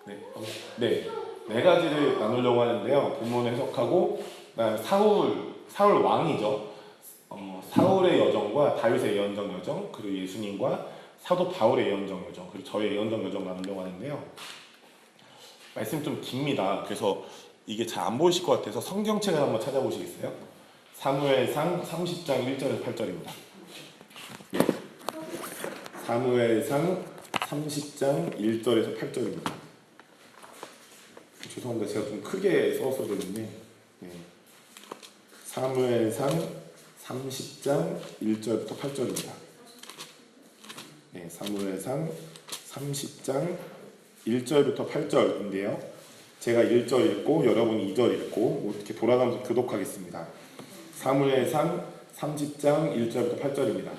네, 네, 네 가지를 나누려고 하는데요. 본문 해석하고 그다음에 사울 왕이죠. 사울의 여정과 다윗의 예언적 여정, 그리고 예수님과 사도 바울의 예언적 여정, 그리고 저의 예언적 여정 나누려고 하는데요. 말씀 좀 깁니다. 그래서 이게 잘 안 보이실 것 같아서 성경책을 한번 찾아보시겠어요? 사무엘상 30장 1절에서 8절입니다. 사무엘상 30장 1절에서 8절입니다. 죄송합니다. 제가 좀 크게 써서 그러는데 네. 사무엘상 30장 1절부터 8절입니다. 네, 사무엘상 30장 1절부터 8절인데요. 제가 1절 읽고 여러분이 2절 읽고 이렇게 돌아가면서 교독하겠습니다. 사무엘상 30장 1절부터 8절입니다.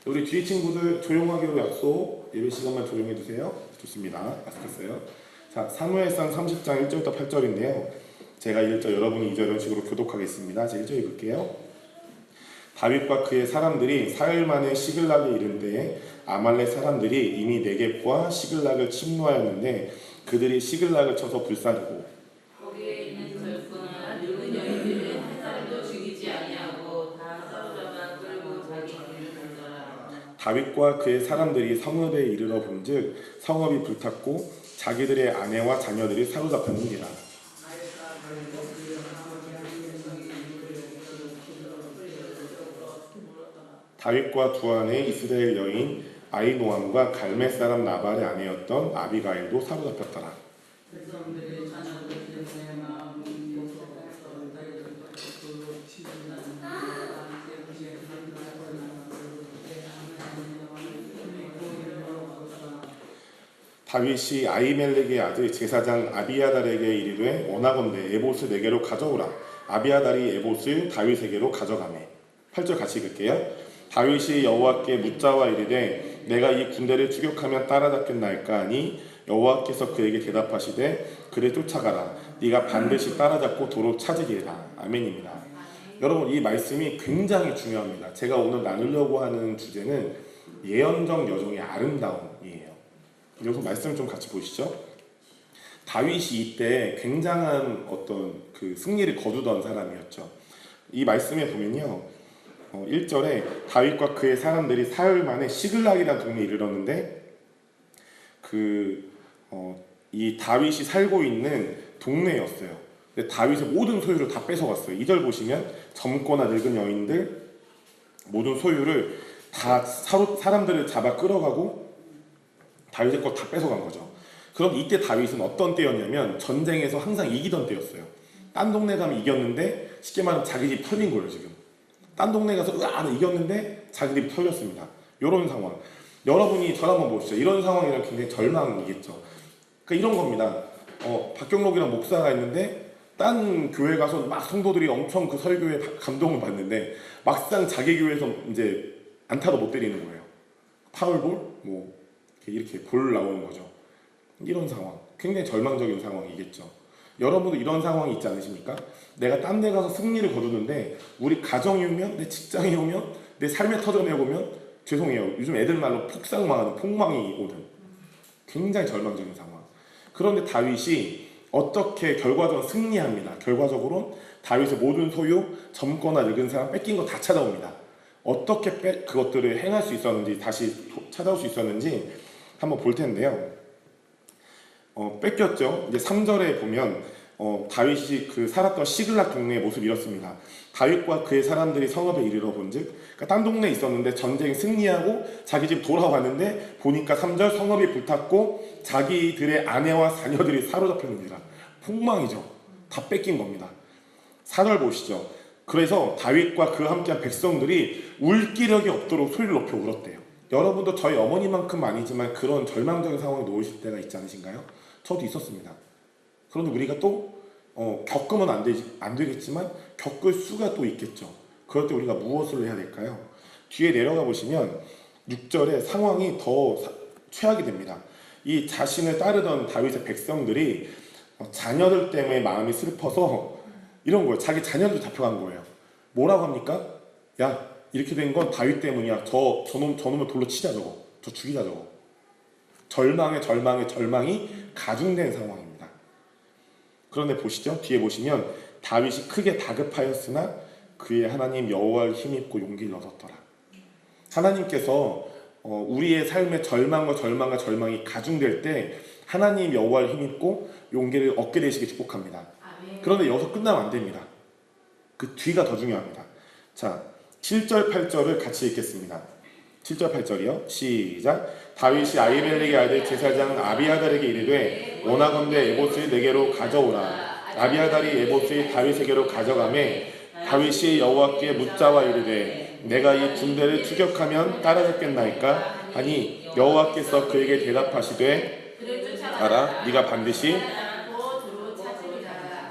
우리 뒤에 친구들 조용하기로 약속. 예배 시간만 조용해 주세요. 좋습니다. 약속했어요. 자, 사무엘상 30장 1절부터 8절인데요. 제가 1절, 여러분이 2절 이런 식으로 교독하겠습니다. 제가 1절 읽을게요. 다윗과 그의 사람들이 사흘 만에 시글락에 이른 때에 아말렉 사람들이 이미 네겝과 시글락을 침노하였는데 그들이 시글락을 쳐서 불사르고 거기에 있는 젊거나 늙은 여인들은 한 사람도 죽이지 아니하고 다 사로잡아 끌고 자기 길을 간더라. 다윗과 그의 사람들이 성읍에 이르러 본즉 성읍이 불탔고 자기들의 아내와 자녀들이 사로잡혔느니라. 다윗과 두 아내 이스라엘 여인 아히노암과 갈멜 사람 나발의 아내였던 아비가일도 사로잡혔더라. 다윗이 아히멜렉의 아들 제사장 아비아달에게 이르되 원하건대 에봇을 내게로 가져오라. 아비아달이 에봇을 다윗에게로 가져가매. 8절 같이 읽을게요. 다윗이 여호와께 묻자와 이르되 내가 이 군대를 추격하면 따라잡겠나이까 하니 여호와께서 그에게 대답하시되 그를 쫓아가라. 네가 반드시 따라잡고 도로 찾으리라. 아멘입니다. 여러분, 이 말씀이 굉장히 중요합니다. 제가 오늘 나누려고 하는 주제는 예언적 여정의 아름다움이에요. 여기서 말씀 좀 같이 보시죠. 다윗이 이때 굉장한 어떤 그 승리를 거두던 사람이었죠. 이 말씀에 보면요. 1절에 다윗과 그의 사람들이 사흘 만에 시글락이라는 동네에 이르렀는데 이 다윗이 살고 있는 동네였어요. 근데 다윗의 모든 소유를 다 뺏어갔어요. 2절 보시면 젊거나 늙은 여인들 모든 소유를 다 사람들을 잡아 끌어가고 다윗의 것 다 뺏어간 거죠. 그럼 이때 다윗은 어떤 때였냐면 전쟁에서 항상 이기던 때였어요. 딴 동네 가면 이겼는데 쉽게 말하면 자기 집 털린 거예요. 지금 딴 동네 가서 이겼는데 자기들이 털렸습니다. 이런 상황. 여러분이 저를 한번 보시죠. 이런 상황이면 굉장히 절망이겠죠. 그러니까 이런 겁니다. 박경록이랑 목사가 있는데 딴 교회 가서 막 성도들이 엄청 그 설교에 감동을 받는데 막상 자기 교회에서 이제 안타도 못 때리는 거예요. 파울볼 뭐 이렇게 볼 나오는 거죠. 이런 상황. 굉장히 절망적인 상황이겠죠. 여러분도 이런 상황이 있지 않으십니까? 내가 딴 데 가서 승리를 거두는데 우리 가정이 오면, 내 직장이 오면, 내 삶의 터전에 오면 죄송해요. 요즘 애들 말로 폭삭망하는 폭망이 오는 굉장히 절망적인 상황. 그런데 다윗이 어떻게 결과적으로 승리합니다. 결과적으로 다윗의 모든 소유, 젊거나 늙은 사람 뺏긴 거 다 찾아옵니다. 어떻게 그것들을 행할 수 있었는지 다시 찾아올 수 있었는지 한번 볼 텐데요. 뺏겼죠. 이제 3절에 보면 다윗이 그 살았던 시글락 동네의 모습이 이렇습니다. 다윗과 그의 사람들이 성읍에 이르러 본즉, 그러니까 딴 동네에 있었는데 전쟁 승리하고 자기 집 돌아왔는데 보니까 3절 성읍이 불탔고 자기들의 아내와 자녀들이 사로잡혔느니라. 폭망이죠. 다 뺏긴 겁니다. 4절 보시죠. 그래서 다윗과 그와 함께한 백성들이 울 기력이 없도록 소리를 높여 울었대요. 여러분도 저희 어머니만큼 아니지만 그런 절망적인 상황에 놓이실 때가 있지 않으신가요? 저도 있었습니다. 그런데 우리가 또 겪으면 안 되겠지만 겪을 수가 또 있겠죠. 그럴 때 우리가 무엇을 해야 될까요? 뒤에 내려가 보시면 6절에 상황이 더 최악이 됩니다. 이 자신을 따르던 다윗의 백성들이 자녀들 때문에 마음이 슬퍼서 이런 거예요. 자기 자녀도 잡혀간 거예요. 뭐라고 합니까? 야, 이렇게 된 건 다윗 때문이야. 저놈을 돌로 치자 저거. 저 죽이자 저거. 절망이 가중된 상황입니다. 그런데 보시죠. 뒤에 보시면 다윗이 크게 다급하였으나 그의 하나님 여호와를 힘입고 용기를 얻었더라. 하나님께서 우리의 삶의 절망이 가중될 때 하나님 여호와를 힘입고 용기를 얻게 되시길 축복합니다. 그런데 여기서 끝나면 안 됩니다. 그 뒤가 더 중요합니다. 자, 7절 8절을 같이 읽겠습니다. 7절 8절이요. 시작. 다윗이 아히멜렉의 아들 제사장 아비아달에게 이르되 원하건대 에봇을 내게로 가져오라. 아비아달이 에봇을 다윗에게로 가져가매 다윗이 여호와께 묻자와 이르되 내가 이 군대를 추격하면 따라잡겠나이까 하니 여호와께서 그에게 대답하시되 알아 네가 반드시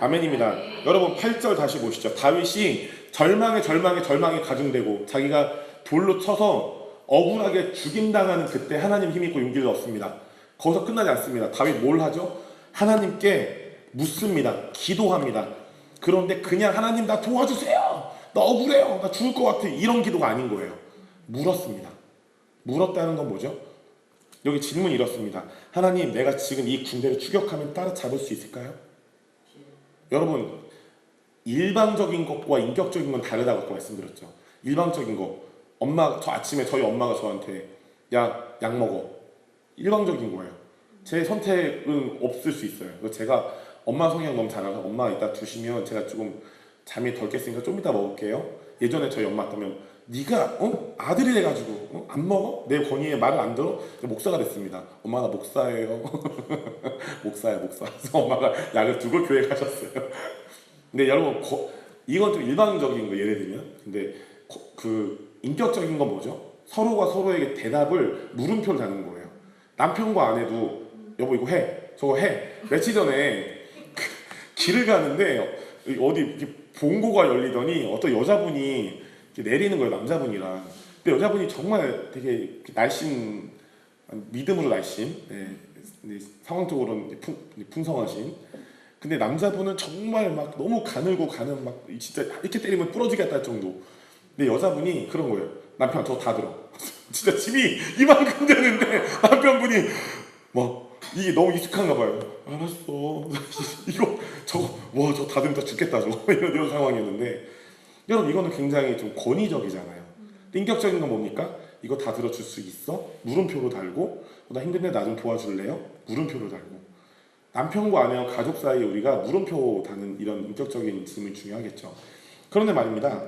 아멘입니다. 여러분 8절 다시 보시죠. 다윗이 절망에 가중되고 자기가 돌로 쳐서 억울하게 죽임당하는 그때 하나님 힘있고 용기를 얻습니다. 거기서 끝나지 않습니다. 다윗 뭘 하죠? 하나님께 묻습니다. 기도합니다. 그런데 그냥 하나님 나 도와주세요. 나 억울해요. 나 죽을 것 같아. 이런 기도가 아닌 거예요. 물었습니다. 물었다는 건 뭐죠? 여기 질문이 이렇습니다. 하나님 내가 지금 이 군대를 추격하면 따라잡을 수 있을까요? 여러분 일방적인 것과 인격적인 건 다르다고 아까 말씀드렸죠. 일방적인 거 아침에 저희 엄마가 저한테 야, 약 먹어. 일방적인 거예요. 제 선택은 없을 수 있어요. 제가 엄마 성향 너무 잘 알아서 엄마 이따 두시면 제가 조금 잠이 덜 깼으니까 좀 이따 먹을게요. 예전에 저희 엄마 같다면 네가 아들이 돼가지고 안 먹어? 내 권위에 말을 안 들어? 목사가 됐습니다. 엄마 나 목사예요. 목사. 그래서 엄마가 약을 두고 교회 가셨어요. 근데 여러분 이건 좀 일방적인 거 예를 들면 근데 그 인격적인 건 뭐죠? 서로가 서로에게 대답을 물음표를 다는 거예요. 남편과 아내도 여보 이거 해 저거 해. 며칠 전에 길을 가는데 어디 이렇게 봉고가 열리더니 어떤 여자분이 내리는 거예요. 남자분이랑. 근데 여자분이 정말 되게 믿음으로 날씬 상황적으로는 풍성하신. 근데 남자분은 정말 막 너무 가늘고 가는 막 진짜 이렇게 때리면 부러지겠다 할 정도. 근데 여자분이 그런 거예요. 남편 저 다 들어. 진짜 짐이 이만큼 되는데 남편분이 막 이게 너무 익숙한가 봐요. 알았어. 저 다듬다 죽겠다 이런 상황이었는데 여러분 이거는 굉장히 좀 권위적이잖아요. 인격적인 건 뭡니까? 이거 다 들어줄 수 있어? 물음표로 달고 나 힘든데 나 좀 도와줄래요? 물음표로 달고 남편과 아내와 가족 사이에 우리가 물음표 다는 이런 인격적인 질문이 중요하겠죠. 그런데 말입니다.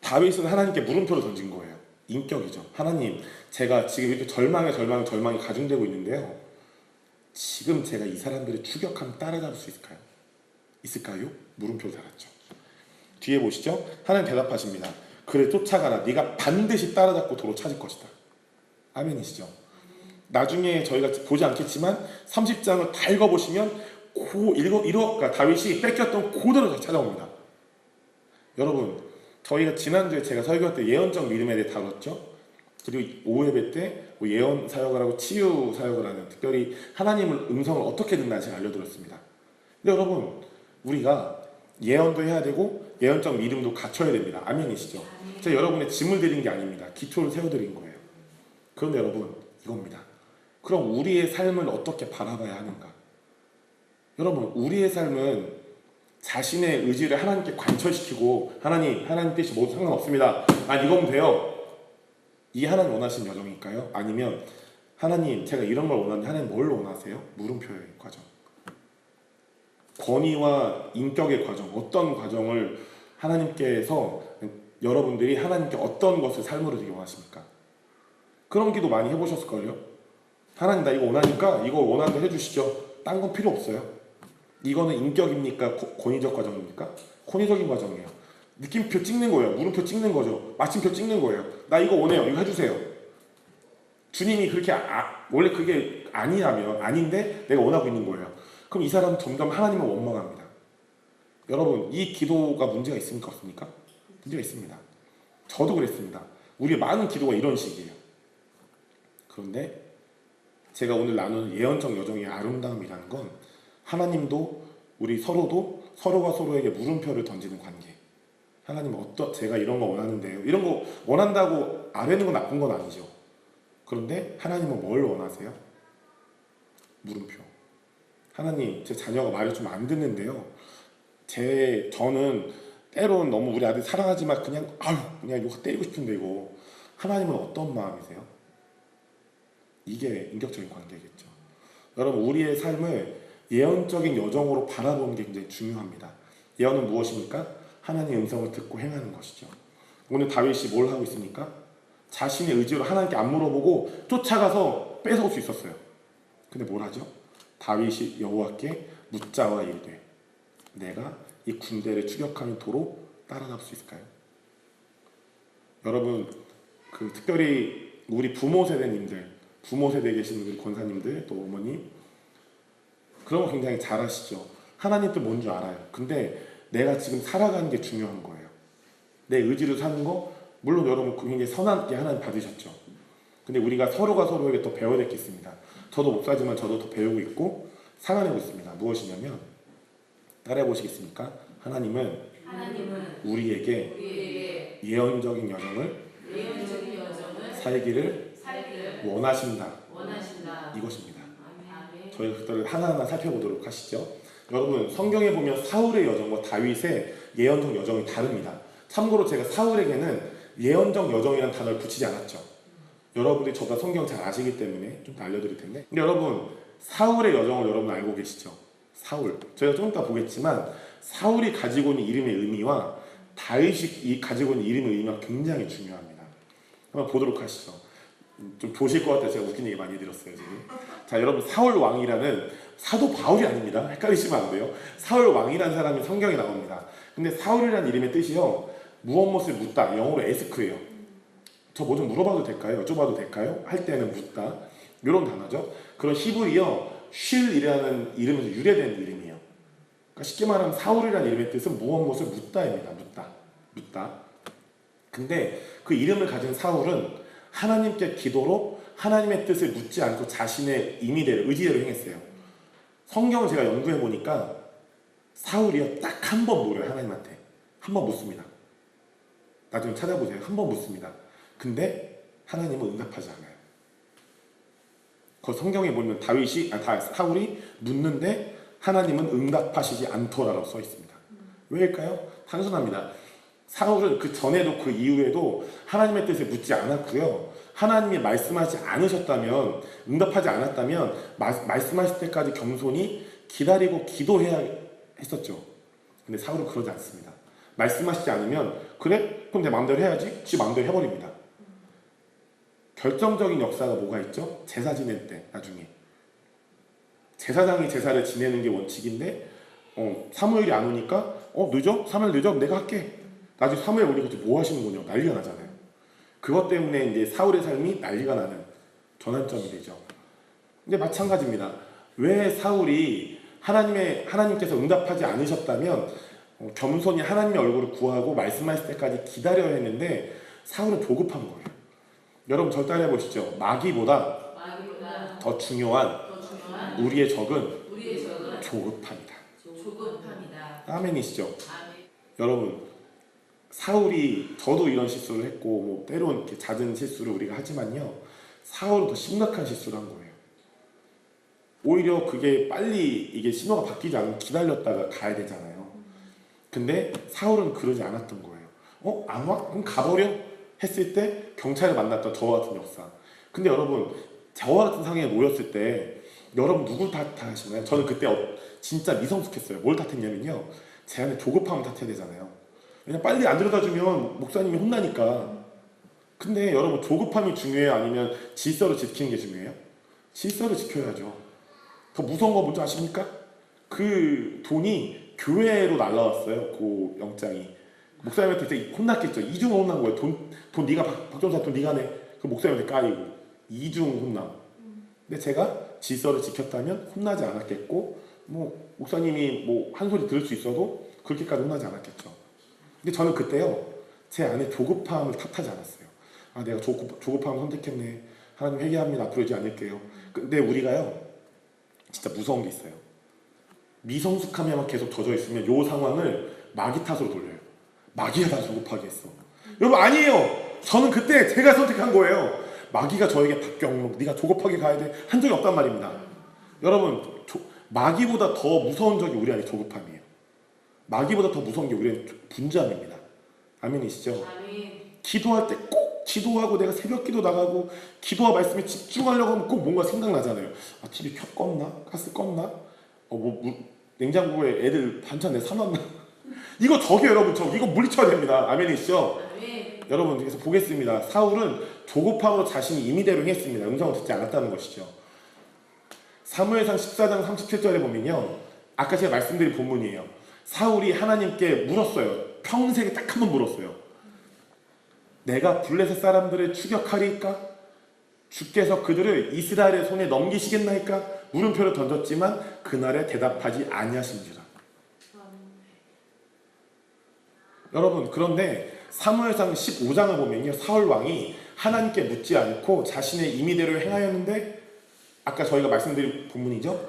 다윗은 하나님께 물음표를 던진 거예요. 인격이죠. 하나님 제가 지금 이렇게 절망이 가중되고 있는데요. 지금 제가 이 사람들을 추격하면 따라잡을 수 있을까요? 물음표를 달았죠. 뒤에 보시죠. 하나님 대답하십니다. 그래 쫓아가라. 네가 반드시 따라잡고 도로 찾을 것이다. 아멘이시죠. 나중에 저희가 보지 않겠지만 30장을 다 읽어보시면 그러니까 다윗이 뺏겼던 그대로 찾아옵니다. 여러분 저희가 지난주에 제가 설교할 때 예언적 믿음에 대해 다뤘죠. 그리고 5예배 때 예언 사역을 하고 치유 사역을 하는 특별히 하나님의 음성을 어떻게 듣나 제가 알려드렸습니다. 근데 여러분 우리가 예언도 해야 되고 예언적 믿음도 갖춰야 됩니다. 아멘이시죠? 제가 여러분의 짐을 드린 게 아닙니다. 기초를 세워드린 거예요. 그런데 여러분 이겁니다. 그럼 우리의 삶을 어떻게 바라봐야 하는가? 여러분 우리의 삶은 자신의 의지를 하나님께 관철시키고 하나님 뜻이 모두 상관없습니다. 난 이거면 돼요. 이 하나님 원하시는 여정일까요? 아니면 하나님 제가 이런 걸 원하는데 하나님 뭘 원하세요? 물음표의 과정. 권위와 인격의 과정, 어떤 과정을 하나님께서 여러분들이 하나님께 어떤 것을 삶으로 되게 원하십니까? 그런 기도 많이 해보셨을걸요? 하나님 나 이거 원하니까 이거 원하는 대로 해주시죠. 딴 건 필요 없어요. 이거는 인격입니까? 권위적 과정입니까? 권위적인 과정이에요. 느낌표 찍는 거예요. 물음표 찍는 거죠. 마침표 찍는 거예요. 나 이거 원해요. 이거 해주세요. 주님이 그렇게 원래 그게 아닌데 내가 원하고 있는 거예요. 그럼 이 사람은 점점 하나님을 원망합니다. 여러분 이 기도가 문제가 있습니까? 없습니까? 문제가 있습니다. 저도 그랬습니다. 우리의 많은 기도가 이런 식이에요. 그런데 제가 오늘 나누는 예언적 여정의 아름다움이라는 건 하나님도 우리 서로가 서로에게 물음표를 던지는 관계. 하나님 제가 이런 거 원하는데요. 이런 거 원한다고 아뢰는 건 나쁜 건 아니죠. 그런데 하나님은 뭘 원하세요? 물음표. 하나님, 제 자녀가 말을 좀 안 듣는데요. 저는 때론 너무 우리 아들 사랑하지만 그냥 이거 때리고 싶은데 이거. 하나님은 어떤 마음이세요? 이게 인격적인 관계겠죠. 여러분, 우리의 삶을 예언적인 여정으로 바라보는 게 굉장히 중요합니다. 예언은 무엇입니까? 하나님의 음성을 듣고 행하는 것이죠. 오늘 다윗이 뭘 하고 있습니까? 자신의 의지로 하나님께 안 물어보고 쫓아가서 뺏어올 수 있었어요. 근데 뭘 하죠? 다윗이 여호와께 묻자와 이르되 내가 이 군대를 추격하는 도로 따라잡을 수 있을까요? 여러분, 특별히 우리 부모 세대에 계신 우리 권사님들, 또 어머니, 그런 거 굉장히 잘 아시죠? 하나님도 뭔 줄 알아요. 근데 내가 지금 살아가는 게 중요한 거예요. 내 의지로 사는 거, 물론 여러분 굉장히 선하게 하나님 받으셨죠. 근데 우리가 서로가 서로에게 또 배워야 될 게 있습니다. 저도 목사지만 저도 더 배우고 있고 살아내고 있습니다. 무엇이냐면, 따라해 보시겠습니까? 하나님은 우리에게 예언적인 여정을 살기를 원하신다. 이것입니다. 저희가 그들을 하나하나 살펴보도록 하시죠. 여러분, 성경에 보면 사울의 여정과 다윗의 예언적 여정이 다릅니다. 참고로 제가 사울에게는 예언적 여정이라는 단어를 붙이지 않았죠. 여러분들이 저보다 성경 잘 아시기 때문에 좀 더 알려드릴 텐데, 근데 여러분, 사울의 여정을 여러분 알고 계시죠? 사울, 저희가 좀 이따 보겠지만 사울이 가지고 있는 이름의 의미와 다윗이 가지고 있는 이름의 의미가 굉장히 중요합니다. 한번 보도록 하시죠. 좀 보실 것 같아요. 제가 웃긴 얘기 많이 해드렸어요 지금. 자, 여러분, 사울 왕이라는 사도 바울이 아닙니다. 헷갈리시면 안 돼요. 사울 왕이라는 사람이 성경에 나옵니다. 근데 사울이라는 이름의 뜻이요, 무엇을 묻다, 영어로 에스크예요. 저 뭐 좀 물어봐도 될까요? 여쭤봐도 될까요? 할 때는 묻다, 이런 단어죠. 그런 히브리어 쉴이라는 이름에서 유래된 이름이에요. 그러니까 쉽게 말하면 사울이라는 이름의 뜻은 무엇을 묻다입니다. 묻다. 근데 그 이름을 가진 사울은 하나님께 기도로 하나님의 뜻을 묻지 않고 자신의 임의대로, 의지대로 행했어요. 성경을 제가 연구해 보니까 사울이요, 딱 한 번 물어요. 하나님한테 한 번 묻습니다. 나중에 찾아보세요. 한 번 묻습니다. 근데 하나님은 응답하지 않아요. 그 성경에 보면 사울이 묻는데 하나님은 응답하시지 않더라라고 써 있습니다. 왜일까요? 단순합니다. 사울은 그 전에도 그 이후에도 하나님의 뜻을 묻지 않았고요. 하나님이 말씀하지 않으셨다면, 응답하지 않았다면 말씀하실 때까지 겸손히 기다리고 기도해야 했었죠. 근데 사울은 그러지 않습니다. 말씀하시지 않으면 그래? 그럼 내 마음대로 해야지? 지 마음대로 해버립니다. 결정적인 역사가 뭐가 있죠? 제사 지낼 때, 나중에 제사장이 제사를 지내는 게 원칙인데 사무엘이 안 오니까 늦어? 사무엘 늦어? 내가 할게. 나중에 사무엘 오니까 뭐 하시는 거냐고 난리가 나잖아요. 그것 때문에 이제 사울의 삶이 난리가 나는 전환점이 되죠. 근데 마찬가지입니다. 왜 사울이 하나님께서 응답하지 않으셨다면 겸손히 하나님의 얼굴을 구하고 말씀하실 때까지 기다려야 했는데 사울은 조급한 거예요. 여러분, 절 따라해 보시죠. 마귀보다 더 중요한 우리의 적은 조급합니다. 아멘이시죠? 여러분, 사울이, 저도 이런 실수를 했고 뭐 때론 이렇게 잦은 실수를 우리가 하지만요, 사울은 더 심각한 실수를 한 거예요. 오히려 그게 빨리 이게 신호가 바뀌지 않으면 기다렸다가 가야 되잖아요. 근데 사울은 그러지 않았던 거예요. 안 와? 그럼 가버려? 했을 때 경찰을 만났던 저와 같은 역사. 근데 여러분, 저와 같은 상황에 모였을 때 여러분 누굴 탓하시나요? 저는 그때 진짜 미성숙했어요. 뭘 탓했냐면요, 제 안에 조급함을 탓해야 되잖아요. 왜냐면 빨리 안 들여다주면 목사님이 혼나니까. 근데 여러분, 조급함이 중요해요? 아니면 질서를 지키는 게 중요해요? 질서를 지켜야죠. 더 무서운 거 뭔지 아십니까? 그 돈이 교회로 날라왔어요. 그 영장이. 목사님한테 되게 혼났겠죠. 이중 혼난 거예요. 돈 네가 박정사 돈 네가 내. 그 목사님한테 까이고 이중 혼남. 근데 제가 질서를 지켰다면 혼나지 않았겠고, 뭐 목사님이 뭐 한 소리 들을 수 있어도 그렇게까지 혼나지 않았겠죠. 근데 저는 그때요, 제 안에 조급함을 탓하지 않았어요. 내가 조급함을 선택했네. 하나님 회개합니다. 앞으로 이제 않을게요. 근데 우리가요, 진짜 무서운 게 있어요. 미성숙함에만 계속 젖어 있으면 요 상황을 마귀 탓으로 돌려요. 마귀가 나 조급하게 했어. 여러분, 아니에요. 저는 그때 제가 선택한 거예요. 마귀가 저에게 박경록 네가 조급하게 가야 돼 한 적이 없단 말입니다. 여러분 마귀보다 더 무서운 적이 우리 안에 조급함이에요. 마귀보다 더 무서운 게 우리 안에 분주함입니다. 아멘이시죠? 아멘. 기도할 때 꼭 기도하고 내가 새벽 기도 나가고 기도와 말씀에 집중하려고 하면 꼭 뭔가 생각나잖아요. 아 TV 껐나? 가스 껐나? 냉장고에 애들 반찬 내 사놨나? 이거 저게 여러분 이거 물리쳐야 됩니다. 아멘이시죠? 아멘. 여러분 그래서 보겠습니다. 사울은 조급함으로 자신이 임의대로 행했습니다. 음성을 듣지 않았다는 것이죠. 사무엘상 14장 37절에 보면요, 아까 제가 말씀드린 본문이에요. 사울이 하나님께 물었어요. 평생에 딱 한 번 물었어요. 내가 블레셋 사람들을 추격하리까? 주께서 그들을 이스라엘의 손에 넘기시겠나이까? 물음표를 던졌지만 그날에 대답하지 아니하신지라. 여러분 그런데 사무엘상 15장을 보면요, 사울 왕이 하나님께 묻지 않고 자신의 임의대로 행하였는데, 아까 저희가 말씀드린 본문이죠.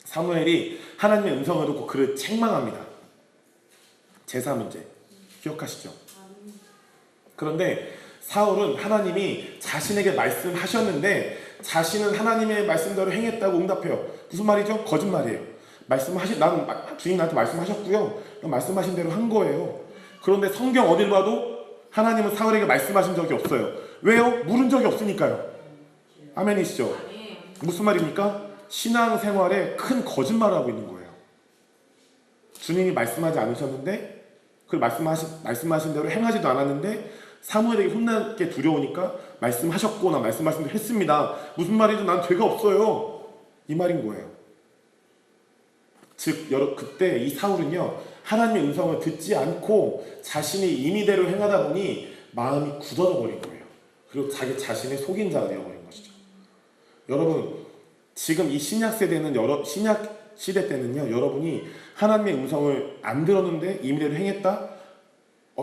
사무엘이 하나님의 음성을 듣고 그를 책망합니다. 제사 문제 기억하시죠? 그런데 사울은 하나님이 자신에게 말씀하셨는데 자신은 하나님의 말씀대로 행했다고 응답해요. 무슨 말이죠? 거짓말이에요. 나는 주님 나한테 말씀하셨고요, 말씀하신 대로 한 거예요. 그런데 성경 어딜 봐도 하나님은 사울에게 말씀하신 적이 없어요. 왜요? 물은 적이 없으니까요. 아멘이시죠? 무슨 말입니까? 신앙생활에 큰 거짓말을 하고 있는 거예요. 주님이 말씀하지 않으셨는데 그 말씀하신 대로 행하지도 않았는데 사무엘에게 혼나게 두려우니까 말씀하셨고 나 말씀하신 대로 했습니다. 무슨 말이죠? 난 죄가 없어요. 이 말인 거예요. 즉 그때 이 사울은요, 하나님의 음성을 듣지 않고 자신이 임의대로 행하다 보니 마음이 굳어져 버린 거예요. 그리고 자기 자신의 속인 자가 되어버린 것이죠. 여러분 지금 이 신약 시대 때는요, 여러분이 하나님의 음성을 안 들었는데 임의대로 행했다?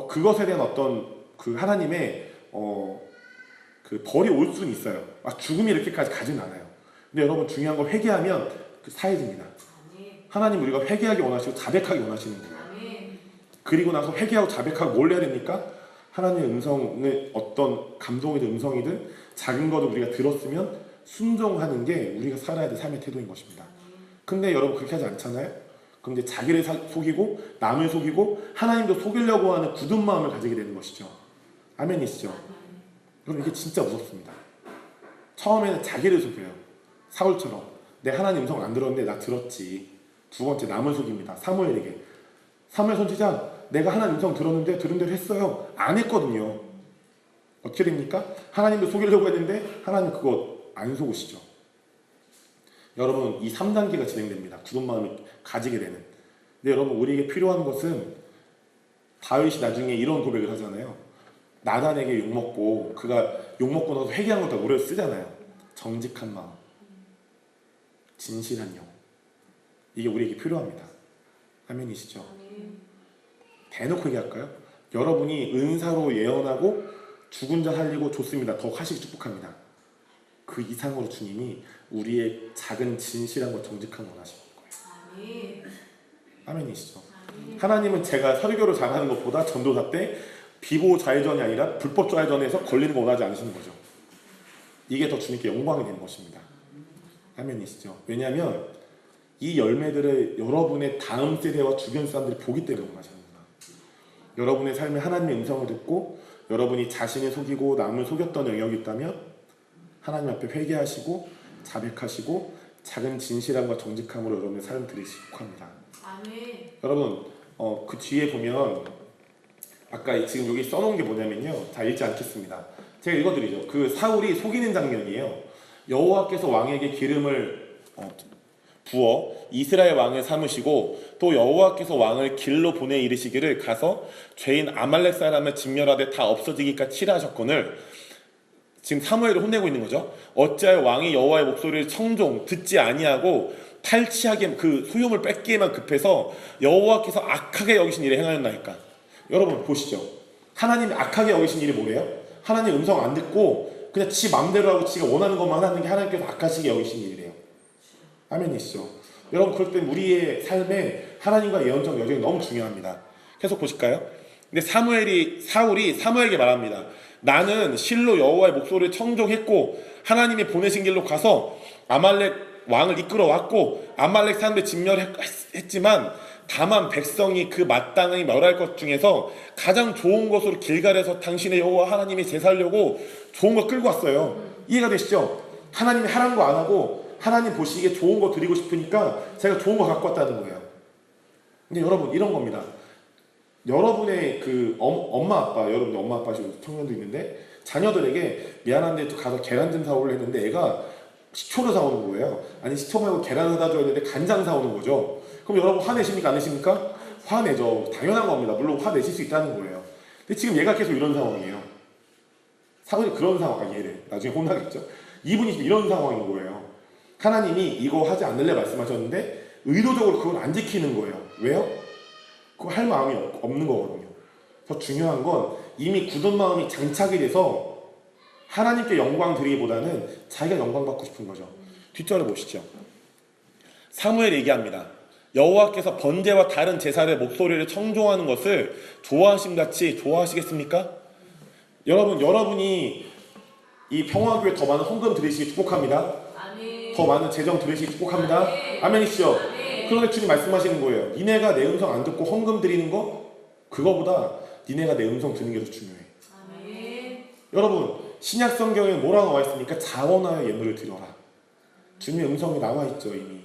그것에 대한 어떤 그 하나님의 그 벌이 올 수는 있어요. 죽음이 이렇게까지 가진 않아요. 근데 여러분 중요한 건 회개하면 사해집니다. 하나님 우리가 회개하기 원하시고 자백하기 원하시는 거예요. 그리고 나서 회개하고 자백하고 뭘 해야 됩니까? 하나님의 음성을 어떤 감동이든 음성이든 작은 것을 우리가 들었으면 순종하는 게 우리가 살아야 될 삶의 태도인 것입니다. 근데 여러분 그렇게 하지 않잖아요? 그런데 자기를 속이고 남을 속이고 하나님도 속이려고 하는 굳은 마음을 가지게 되는 것이죠. 아멘이시죠? 그럼 이게 진짜 무섭습니다. 처음에는 자기를 속여요. 사울처럼 내 하나님 음성 안 들었는데 나 들었지. 두 번째 남을 속입니다. 사무엘에게. 사무엘 선지자 내가 하나님 음성 들었는데 들은 대로 했어요. 안 했거든요. 어떻게 됩니까? 하나님도 속이려고 했는데 하나님 그거 안 속으시죠. 여러분 이 3단계가 진행됩니다. 굳은 마음을 가지게 되는. 근데 여러분 우리에게 필요한 것은, 다윗이 나중에 이런 고백을 하잖아요. 나단에게 욕먹고 그가 욕먹고 나서 회개한 것도 노래를 쓰잖아요. 정직한 마음, 진실한 영, 이게 우리에게 필요합니다. 아멘이시죠? 대놓고 얘기할까요? 여러분이 은사로 예언하고 죽은 자 살리고 좋습니다. 더 하시기 축복합니다. 그 이상으로 주님이 우리의 작은 진실함과 정직함을 원하시는 거예요. 아멘이시죠? 하나님은 제가 설교를 잘하는 것보다 전도사 때 비보 좌회전이 아니라 불법 좌회전에서 걸리는 거 원하지 않으시는 거죠. 이게 더 주님께 영광이 되는 것입니다. 아멘이시죠? 왜냐하면 이 열매들을 여러분의 다음 세대와 주변 사람들이 보기 때문에 원하시는구나. 여러분의 삶에 하나님의 음성을 듣고 여러분이 자신을 속이고 남을 속였던 영역이 있다면 하나님 앞에 회개하시고 자백하시고 작은 진실함과 정직함으로 여러분의 삶을 드리시기 축복합니다. 아멘. 여러분 그 뒤에 보면 아까 지금 여기 써놓은 게 뭐냐면요, 다 읽지 않겠습니다. 제가 읽어드리죠. 그 사울이 속이는 장면이에요. 여호와께서 왕에게 기름을 부어 이스라엘 왕을 삼으시고 또 여호와께서 왕을 길로 보내 이르시기를 가서 죄인 아말렉 사람을 진멸하되 다 없어지기까지 치라하셨거늘, 지금 사무엘을 혼내고 있는 거죠. 어찌하여 왕이 여호와의 목소리를 청종 듣지 아니하고 탈취하게 그 소유물 뺏기에만 급해서 여호와께서 악하게 여기신 일에 행하였나이까. 여러분 보시죠. 하나님이 악하게 여기신 일이 뭐래요? 하나님 음성 안 듣고 그냥 지 마음대로 하고 지가 원하는 것만 하는 게 하나님께서 악하시게 여기신 일이래요. 아멘이시죠? 여러분 그럴 때 우리의 삶에 하나님과 예언적 여정이 너무 중요합니다. 계속 보실까요? 근데 사울이 사무엘에게 말합니다. 나는 실로 여호와의 목소리를 청종했고 하나님이 보내신 길로 가서 아말렉 왕을 이끌어 왔고 아말렉 사람들 진멸했지만 다만 백성이 그 마땅히 멸할 것 중에서 가장 좋은 것으로 길갈에서 당신의 여호와 하나님이 제사하려고 좋은 거 끌고 왔어요. 이해가 되시죠? 하나님이 하라는 거 안 하고 하나님 보시기에 좋은 거 드리고 싶으니까 제가 좋은 거 갖고 왔다는 거예요. 근데 여러분 이런 겁니다. 여러분의 그 엄마 아빠, 여러분의 엄마 아빠시고 청년도 있는데 자녀들에게 미안한데 또 가서 계란 좀 사오려 했는데 애가 식초를 사오는 거예요. 아니 식초 말고 계란을 사다 줘야 되는데 간장 사오는 거죠. 그럼 여러분 화내십니까 안 내십니까? 화내죠. 당연한 겁니다. 물론 화내실 수 있다는 거예요. 근데 지금 얘가 계속 이런 상황이에요. 사울이 그런 상황, 얘를 나중에 혼나겠죠. 이분이 지금 이런 상황인 거예요. 하나님이 이거 하지 않을래 말씀하셨는데 의도적으로 그걸 안 지키는 거예요. 왜요? 그거 할 마음이 없는 거거든요. 더 중요한 건 이미 굳은 마음이 장착이 돼서 하나님께 영광 드리기보다는 자기가 영광 받고 싶은 거죠. 뒷절을 보시죠. 사무엘 얘기합니다. 여호와께서 번제와 다른 제사를 목소리를 청종하는 것을 좋아하심같이 좋아하시겠습니까? 여러분이 이 평화교회 더 많은 헌금 드리시기 축복합니다. 아멘. 더 많은 재정 드리시기 축복합니다. 아멘이시죠? 그런데 주님 말씀하시는 거예요. 니네가 내 음성 안 듣고 헌금 드리는 거 그거보다 니네가 내 음성 듣는 게 더 중요해. 아멘. 여러분 신약 성경에 뭐라 나와 있습니까? 자원하여 예물을 드려라. 주님의 음성이 나와 있죠 이미.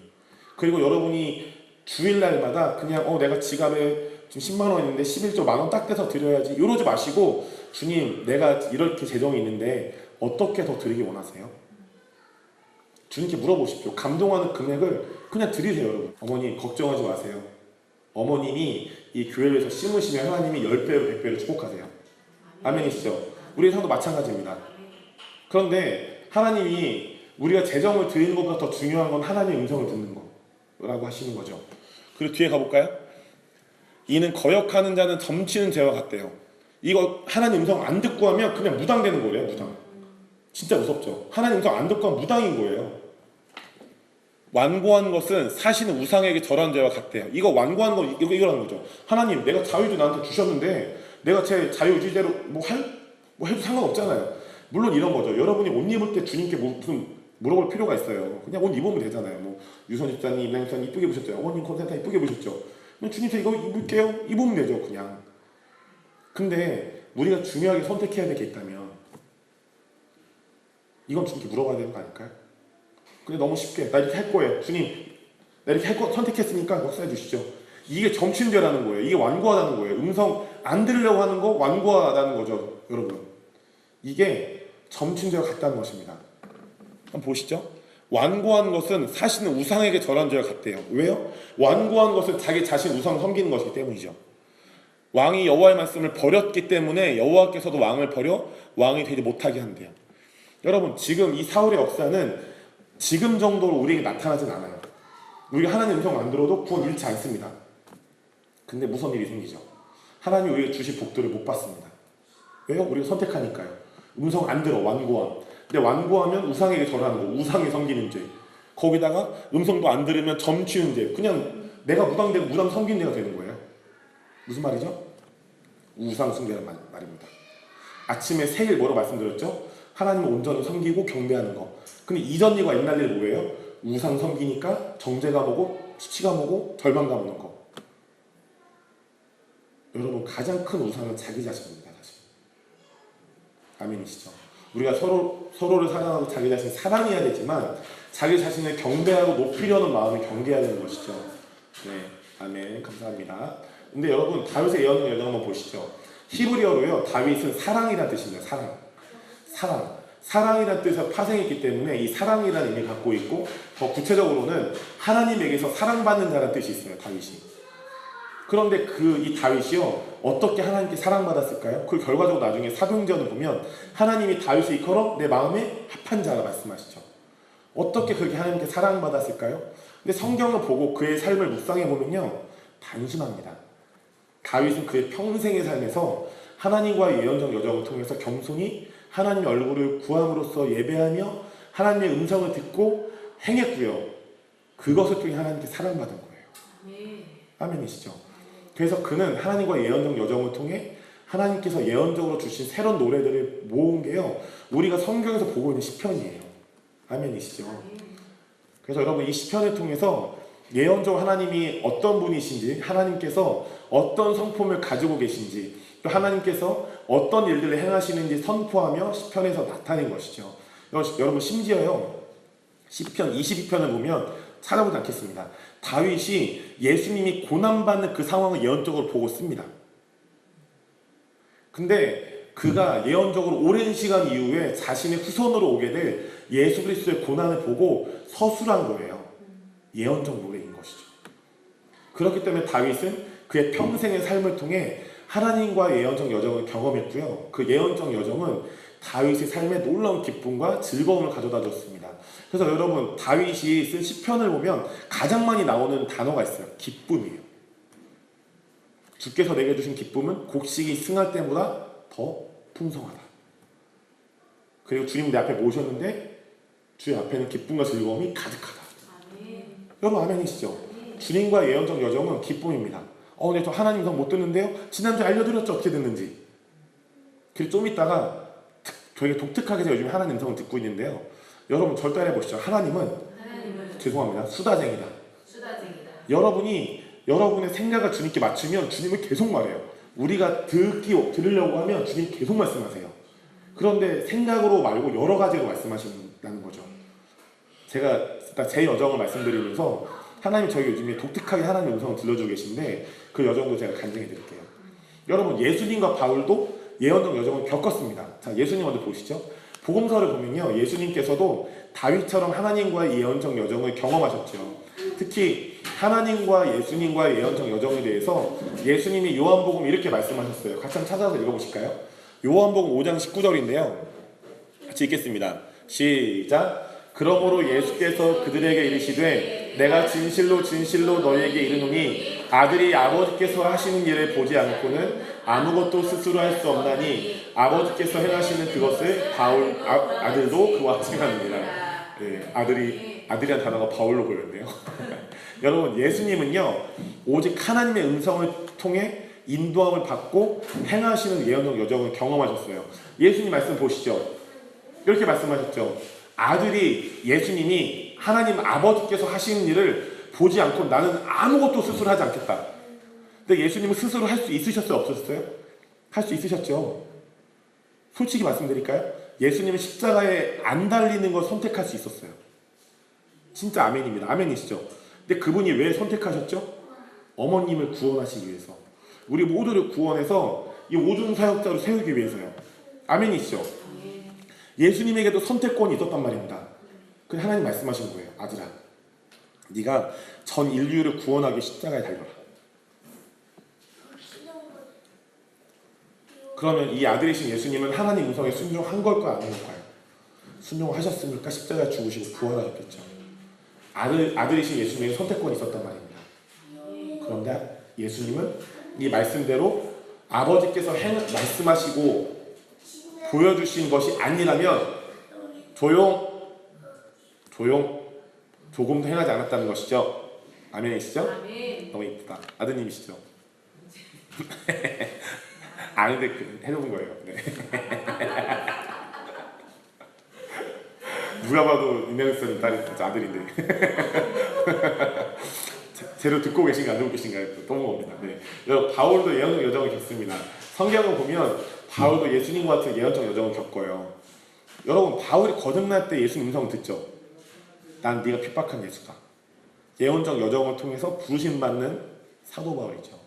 그리고 여러분이 주일날마다 그냥 내가 지갑에 지금 10만 원 있는데 11조 만원 딱 떼서 드려야지 이러지 마시고 주님 내가 이렇게 재정이 있는데 어떻게 더 드리기 원하세요? 주님께 물어보십시오. 감동하는 금액을 그냥 드리세요 여러분. 어머니 걱정하지 마세요. 어머님이 이 교회를 위해서 심으시면 하나님이 10배로 100배로 축복하세요. 아멘이시죠? 우리 상도 마찬가지입니다. 그런데 하나님이 우리가 재정을 드리는 것보다 더 중요한 건 하나님의 음성을 듣는 거라고 하시는 거죠. 그리고 뒤에 가볼까요? 이는 거역하는 자는 점치는 죄와 같대요. 이거 하나님 음성 안 듣고 하면 그냥 무당되는 거예요. 무당. 진짜 무섭죠. 하나님 음성 안 듣고 하면 무당인 거예요. 완고한 것은 사시는 우상에게 절한 죄와 같대요. 이거 완고한 거 이거라는 거죠. 하나님 내가 자유도 나한테 주셨는데 내가 제 자유의지대로 뭐 해도 상관없잖아요. 물론 이런 거죠. 여러분이 옷 입을 때 주님께 무슨 물어볼 필요가 있어요. 그냥 옷 입으면 되잖아요. 뭐 유선 집사님, 임랑 집사님 이쁘게 입으셨죠. 어머님 콘센트 이쁘게 입으셨죠. 그냥 주님 저 이거 입을게요. 입으면 되죠. 그냥. 근데 우리가 중요하게 선택해야 될 게 있다면 이건 주님께 물어봐야 되는 거 아닐까요? 근데 너무 쉽게 나 이렇게 할 거예요. 주님 나 이렇게 할 거 선택했으니까 역사해 주시죠. 이게 점친죄라는 거예요. 이게 완고하다는 거예요. 음성 안 들으려고 하는 거 완고하다는 거죠. 여러분 이게 점친죄와 같다는 것입니다. 한번 보시죠. 완고한 것은 사시는 우상에게 절한 죄와 같대요. 왜요? 완고한 것은 자기 자신 우상 섬기는 것이기 때문이죠. 왕이 여호와의 말씀을 버렸기 때문에 여호와께서도 왕을 버려 왕이 되지 못하게 한대요. 여러분 지금 이 사울의 역사는 지금 정도로 우리에게 나타나진 않아요. 우리가 하나님 음성 안 들어도 구원 잃지 않습니다. 근데 무슨 일이 생기죠? 하나님이 우리에게 주신 복들을 못 받습니다. 왜요? 우리가 선택하니까요. 음성 안 들어 완고함. 근데 완고하면 우상에게 절하는 거, 우상에 섬기는 죄. 거기다가 음성도 안 들으면 점치는 죄. 그냥 내가 무당되고 무당 섬기는 죄가 되는 거예요. 무슨 말이죠? 우상 숭배란 말입니다. 아침에 새 일 뭐라고 말씀드렸죠? 하나님을 온전히 섬기고 경배하는 거. 근데 이전 일과 옛날 일 뭐예요? 우상 섬기니까 정죄감 오고 수치감 오고 절망감 오는 거. 여러분 가장 큰 우상은 자기 자신입니다. 사실. 아멘이시죠? 우리가 서로를 사랑하고 자기 자신을 사랑해야 되지만 자기 자신을 경배하고 높이려는 마음을 경계해야 되는 것이죠. 네, 아멘. 감사합니다. 근데 여러분 다윗의 예언 한번 보시죠. 히브리어로요 다윗은 사랑이라는 뜻입니다. 사랑이라는 뜻에서 파생했기 때문에 이 사랑이라는 의미를 갖고 있고 더 구체적으로는 하나님에게서 사랑받는 자라는 뜻이 있어요. 다윗이. 그런데 이 다윗이요 어떻게 하나님께 사랑받았을까요? 그 결과적으로 나중에 사도행전을 보면 하나님이 다윗을 이끌어 내 마음에 합한 자라 말씀하시죠. 어떻게 그렇게 하나님께 사랑받았을까요? 근데 성경을 보고 그의 삶을 묵상해 보면요 단순합니다. 다윗은 그의 평생의 삶에서 하나님과의 예언적 여정을 통해서 겸손히 하나님의 얼굴을 구함으로써 예배하며 하나님의 음성을 듣고 행했고요. 그것을 통해 하나님께 사랑받은 거예요. 아멘이시죠? 그래서 그는 하나님과의 예언적 여정을 통해 하나님께서 예언적으로 주신 새로운 노래들을 모은 게요, 우리가 성경에서 보고 있는 시편이에요. 아멘이시죠? 그래서 여러분, 이 시편을 통해서 예언적으로 하나님이 어떤 분이신지, 하나님께서 어떤 성품을 가지고 계신지, 또 하나님께서 어떤 일들을 행하시는지 선포하며 시편에서 나타낸 것이죠. 여러분, 심지어요, 시편 22편을 보면 찾아보지 않겠습니다. 다윗이 예수님이 고난받는 그 상황을 예언적으로 보고 씁니다. 근데 그가 예언적으로 오랜 시간 이후에 자신의 후손으로 오게 될 예수 그리스도의 고난을 보고 서술한 거예요. 예언적 노래인 것이죠. 그렇기 때문에 다윗은 그의 평생의 삶을 통해 하나님과의 예언적 여정을 경험했고요. 그 예언적 여정은 다윗의 삶에 놀라운 기쁨과 즐거움을 가져다 줬습니다. 그래서 여러분, 다윗이 쓴 시편을 보면 가장 많이 나오는 단어가 있어요. 기쁨이에요. 주께서 내게 주신 기쁨은 곡식이 승할 때보다 더 풍성하다. 그리고 주님 내 앞에 모셨는데 주의 앞에는 기쁨과 즐거움이 가득하다. 아멘. 여러분, 아멘이시죠? 주님과 예언적 여정은 기쁨입니다. 근데 저 하나님 성 못 듣는데요? 지난주에 알려드렸죠, 어떻게 듣는지. 그리고 좀 있다가 저에게 독특하게 제가 요즘 하나님 음성을 듣고 있는데요, 여러분 절대 안 해보시죠. 하나님은 죄송합니다, 수다쟁이다. 여러분이 여러분의 생각을 주님께 맞추면 주님은 계속 말해요. 우리가 들으려고 하면 주님 계속 말씀하세요. 그런데 생각으로 말고 여러 가지로 말씀하신다는 거죠. 제가 제 여정을 말씀드리면서 하나님 저에게 요즘에 독특하게 하나님의 음성을 들려주고 계신데, 그 여정도 제가 간증해 드릴게요. 여러분, 예수님과 바울도 예언적 여정을 겪었습니다. 자, 예수님 먼저 보시죠. 복음서를 보면요, 예수님께서도 다윗처럼 하나님과의 예언적 여정을 경험하셨죠. 특히 하나님과 예수님과의 예언적 여정에 대해서 예수님이 요한복음 이렇게 말씀하셨어요. 같이 한번 찾아서 읽어보실까요? 요한복음 5장 19절인데요. 같이 읽겠습니다. 시작. 그러므로 예수께서 그들에게 이르시되 내가 진실로 진실로 너희에게 이르노니 아들이 아버지께서 하시는 일을 보지 않고는 아무것도 스스로 할 수 없나니 아버지께서 행하시는 그것을 아들도 그와 같이 하느니라. 네, 아들이란 단어가 바울로 보였네요. 여러분, 예수님은요, 오직 하나님의 음성을 통해 인도함을 받고 행하시는 예언적 여정을 경험하셨어요. 예수님 말씀 보시죠. 이렇게 말씀하셨죠. 예수님이 하나님 아버지께서 하시는 일을 보지 않고 나는 아무것도 스스로 하지 않겠다. 근데 예수님은 스스로 할 수 있으셨어요? 없었어요? 할 수 있으셨죠. 솔직히 말씀드릴까요? 예수님은 십자가에 안 달리는 걸 선택할 수 있었어요. 진짜 아멘입니다. 아멘이시죠? 근데 그분이 왜 선택하셨죠? 어머님을 구원하시기 위해서, 우리 모두를 구원해서 이 오중 사역자로 세우기 위해서요. 아멘이시죠? 예수님에게도 선택권이 있었단 말입니다. 그래서 하나님 말씀하신 거예요. 아들아, 네가 전 인류를 구원하기 십자가에 달려라. 그러면 이 아들이신 예수님은 하나님 음성에 순종한 걸까요, 안 한 걸까요? 순종하셨으니까 십자가에 죽으시고 부활하셨겠죠. 아들이신 예수님에게 선택권이 있었단 말입니다. 그런데 예수님은 이 말씀대로 아버지께서 말씀하시고 보여주신 것이 아니라면 조금도 행하지 않았다는 것이죠. 아멘이시죠? 아멘. 너무 이쁘다. 아드님이시죠? 아는데 해놓은 거예요. 네. 누가 봐도 유명했던 딸이 아들인데. 제대로 듣고 계신가 안 듣고 계신가요? 또 먹습니다. 네. 여러분, 바울도 예언적 여정을 겪습니다. 성경을 보면 바울도 예수님과 같은 예언적 여정을 겪어요. 여러분, 바울이 거듭날 때 예수님 음성을 듣죠. 난 네가 핍박한 예수다. 예언적 여정을 통해서 부르심 받는 사도 바울이죠.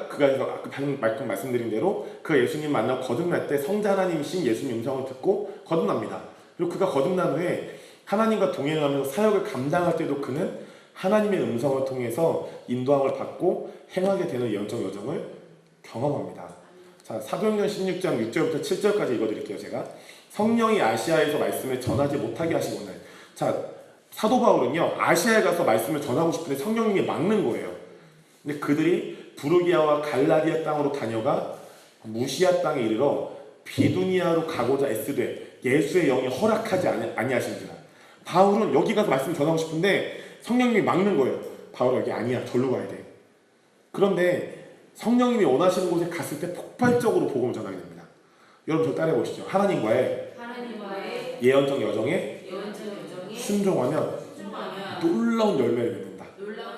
그가 방금 말씀드린 대로 그 예수님 만나고 거듭날 때 성자 하나님이신 예수님 음성을 듣고 거듭납니다. 그리고 그가 거듭난 후에 하나님과 동행하면서 사역을 감당할 때도 그는 하나님의 음성을 통해서 인도함을 받고 행하게 되는 예언적 여정을 경험합니다. 자, 사도행전 16장 6절부터 7절까지 읽어드릴게요. 제가 성령이 아시아에서 말씀을 전하지 못하게 하시고는, 자, 사도 바울은요, 아시아에 가서 말씀을 전하고 싶은데 성령님이 막는 거예요. 근데 그들이 부르기아와 갈라디아 땅으로 다녀가 무시아 땅에 이르러 비두니아로 가고자 애쓰되 예수의 영이 허락하지 아니하신지라. 바울은 여기 가서 말씀 전하고 싶은데 성령님이 막는 거예요. 바울 여기 아니야, 절로 가야 돼. 그런데 성령님이 원하시는 곳에 갔을 때 폭발적으로 복음을 전하게 됩니다. 여러분 저 따라해 보시죠. 하나님과의 예언적 예언적 여정에 여정에 순종하면 순종하면 놀라운 열매를 맺는다. 놀라운